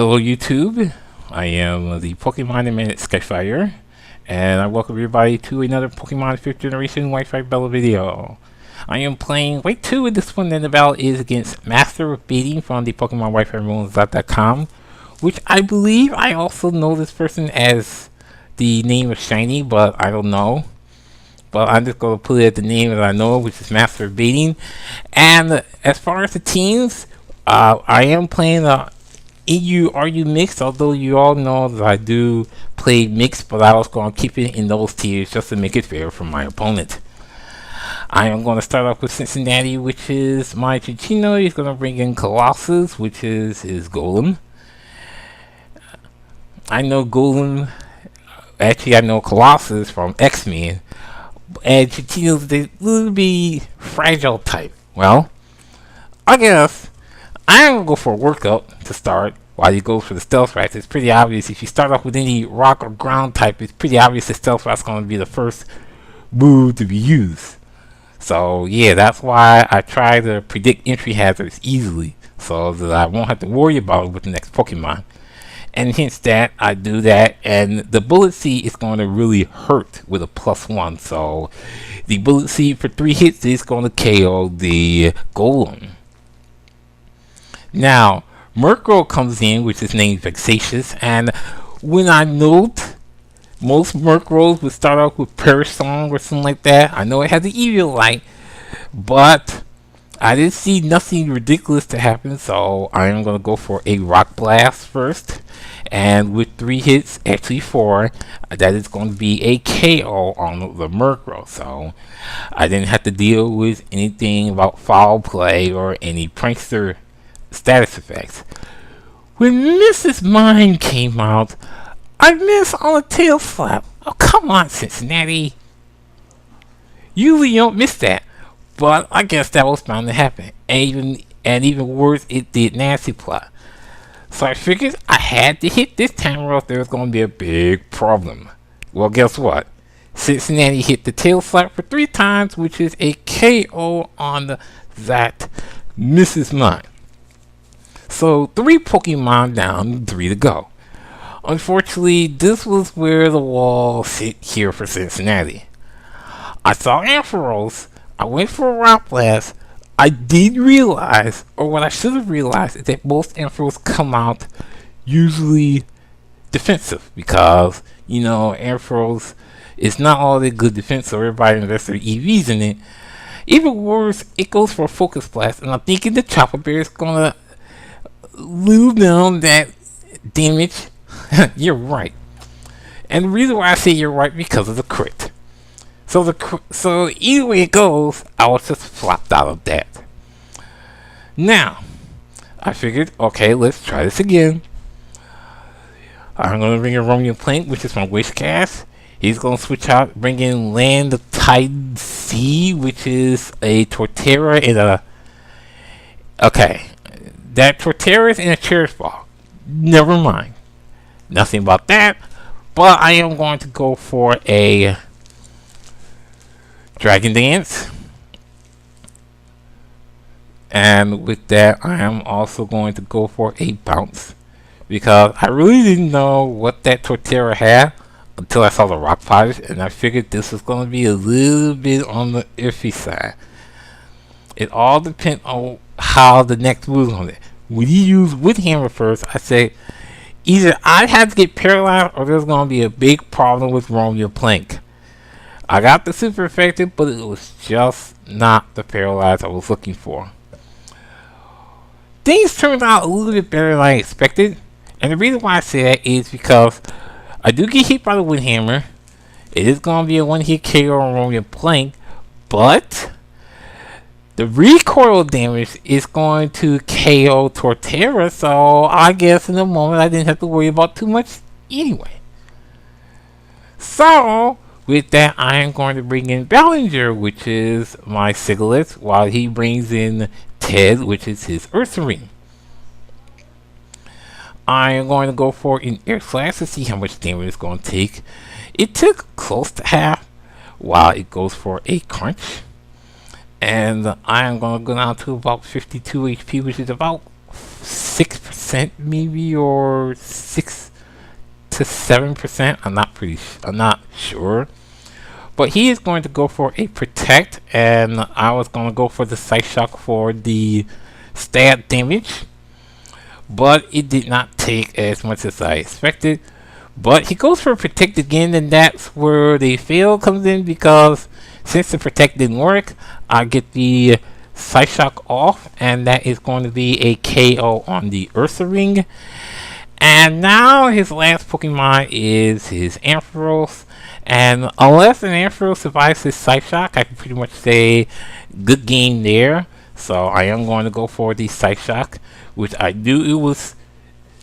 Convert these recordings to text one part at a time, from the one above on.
Hello YouTube, I am the Pokemon Man at Skyfire, and I welcome everybody to another Pokemon 5th Generation Wi-Fi Bella video. I am playing Wave 2 in this one, and the battle is against Master of Beating from the Pokemon Wi-Fi Rules.com, which I believe I also know this person as the name of Shiny, but I don't know. But I'm just going to put it at the name that I know, which is Master of Beating. And as far as the teams, I am playing a EU-RU mix, although you all know that I do play mixed, but I was going to keep it in those tiers just to make it fair for my opponent. I am going to start off with Cincinnati, which is my Cinccino. He's going to bring in Colossus, which is his Golem. I know Golem, actually I know Colossus from X-Men, and Cinccino's a little bit fragile type. Well, I guess I'm going to go for a workup to start while he goes for the Stealth Rat. It's pretty obvious. If you start off with any rock or ground type, it's pretty obvious the Stealth Rat's going to be the first move to be used. So yeah, that's why I try to predict entry hazards easily, so that I won't have to worry about it with the next Pokemon. And hence that, I do that, and the Bullet Seed is going to really hurt with a +1. So the Bullet Seed for 3 hits is going to KO the Golem. Now, Murkrow comes in, which is named Vexatious, and when I note, most Murkrows would start off with Perish Song or something like that. I know it has the Eviolite, but I didn't see nothing ridiculous to happen, so I am going to go for a Rock Blast first. And with 3 hits, actually 4, that is going to be a KO on the Murkrow. So I didn't have to deal with anything about foul play or any prankster status effects. When Mrs. Mime came out, I missed on a tail slap. Oh, come on, Cincinnati. Usually you don't miss that, but I guess that was bound to happen. And even worse, it did nasty plot. So I figured I had to hit this time, or else there was going to be a big problem. Well, guess what? Cincinnati hit the tail slap for 3 times, which is a KO on that Mrs. Mime. So 3 Pokemon down, 3 to go. Unfortunately, this was where the walls hit here for Cincinnati. I saw Ampharos. I went for a Rock Blast. I did realize, or what I should have realized, is that most Ampharos come out usually defensive, because, you know, Ampharos is not all that good defense, so everybody invests their EVs in it. Even worse, it goes for a Focus Blast, and I'm thinking the Chopper Bear is gonna lose down that damage. You're right, and the reason why I say you're right, because of the crit. So either way it goes, I was just flopped out of that. Now, I figured, okay, let's try this again. I'm gonna bring in Romeo Plank, which is my Wish Cast. He's gonna switch out, bring in Land of Tide Sea, which is a Torterra and a. Okay, that Torterra is in a Cherish Ball. Never mind. Nothing about that. But I am going to go for a Dragon Dance. And with that, I am also going to go for a Bounce, because I really didn't know what that Torterra had until I saw the Rock Polish, and I figured this was going to be a little bit on the iffy side. It all depends on how the next move on it. When you use Wood Hammer first, I say either I had to get paralyzed, or there's going to be a big problem with Romeo Plank. I got the super effective, but it was just not the paralyze I was looking for. Things turned out a little bit better than I expected, and the reason why I say that is because I do get hit by the Wood Hammer. It is going to be a 1-hit KO on Romeo Plank, but the recoil damage is going to KO Torterra, so I guess in the moment I didn't have to worry about too much anyway. So with that, I am going to bring in Ballenger, which is my Sigilyph, while he brings in Ted, which is his Ursaring. I am going to go for an Air Slash to see how much damage it's going to take. It took close to half, while it goes for a Crunch. And I am going to go down to about 52 HP, which is about 6% 5% maybe, or 6 to 7%. I'm not sure. But he is going to go for a protect, and I was going to go for the Psych Shock for the stat damage. But it did not take as much as I expected. But he goes for a protect again, and that's where the fail comes in, because since the protect didn't work, I get the Psych Shock off, and that is going to be a KO on the Ursa Ring. And now his last Pokemon is his Ampharos. And unless an Ampharos survives his Psych Shock, I can pretty much say good game there. So I am going to go for the Psych Shock, which I knew it was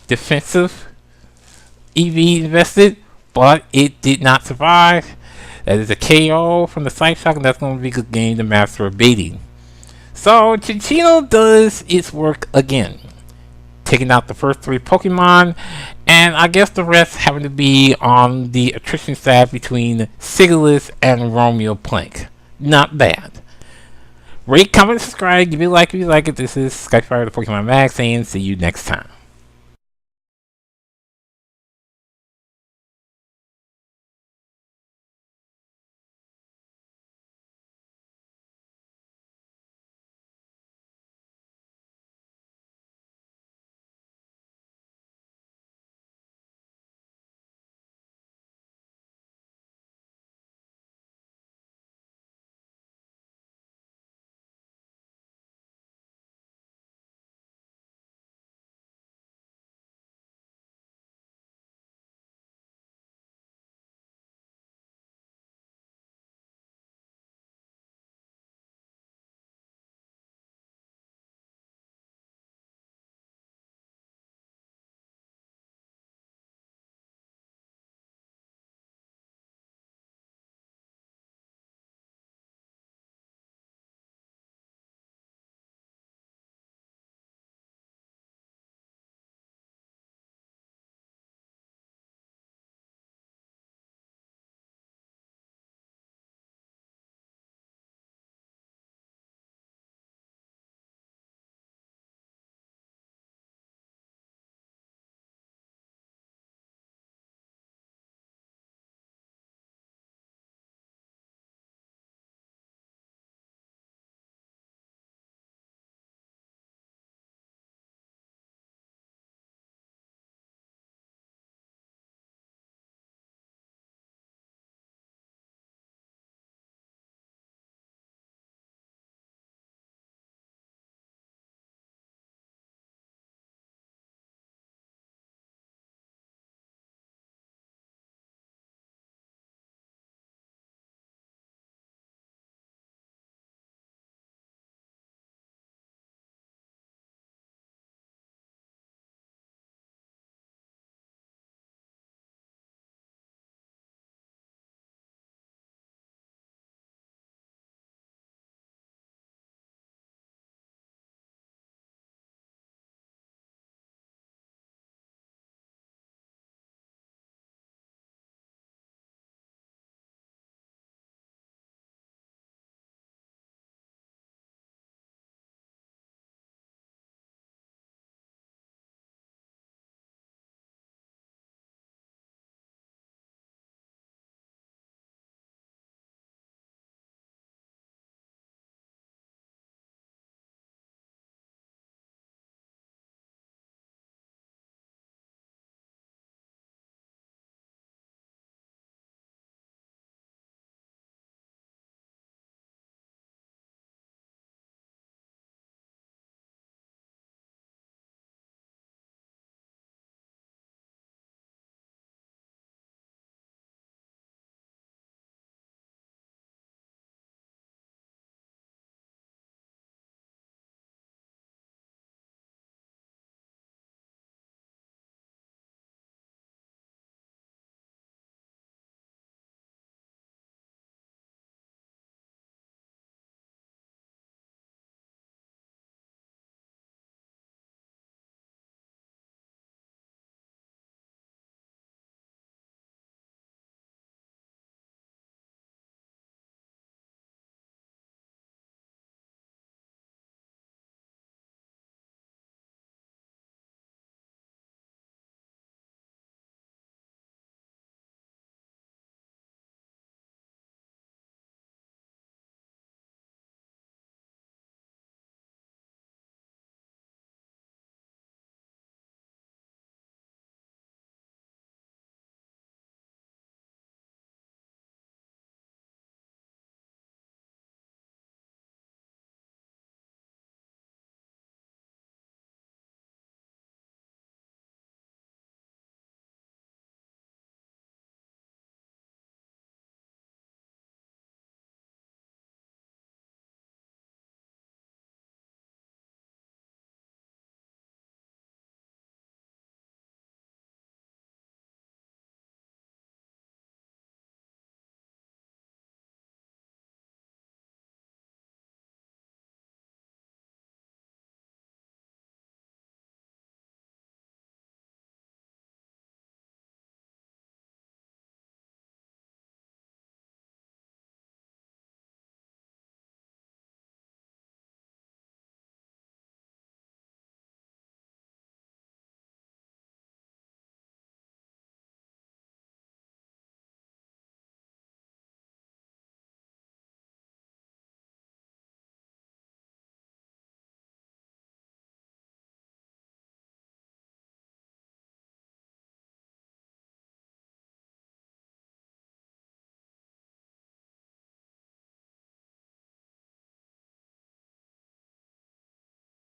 defensive EV invested, but it did not survive. That is a KO from the Psych Shock, and that's going to be a good game to master of baiting. So Cinccino does its work again, taking out the first 3 Pokemon, and I guess the rest having to be on the attrition side between Sigilyph and Romeo Plank. Not bad. Rate, comment, subscribe, give it a like if you like it. This is Skyfire, the Pokemon Mag, saying see you next time.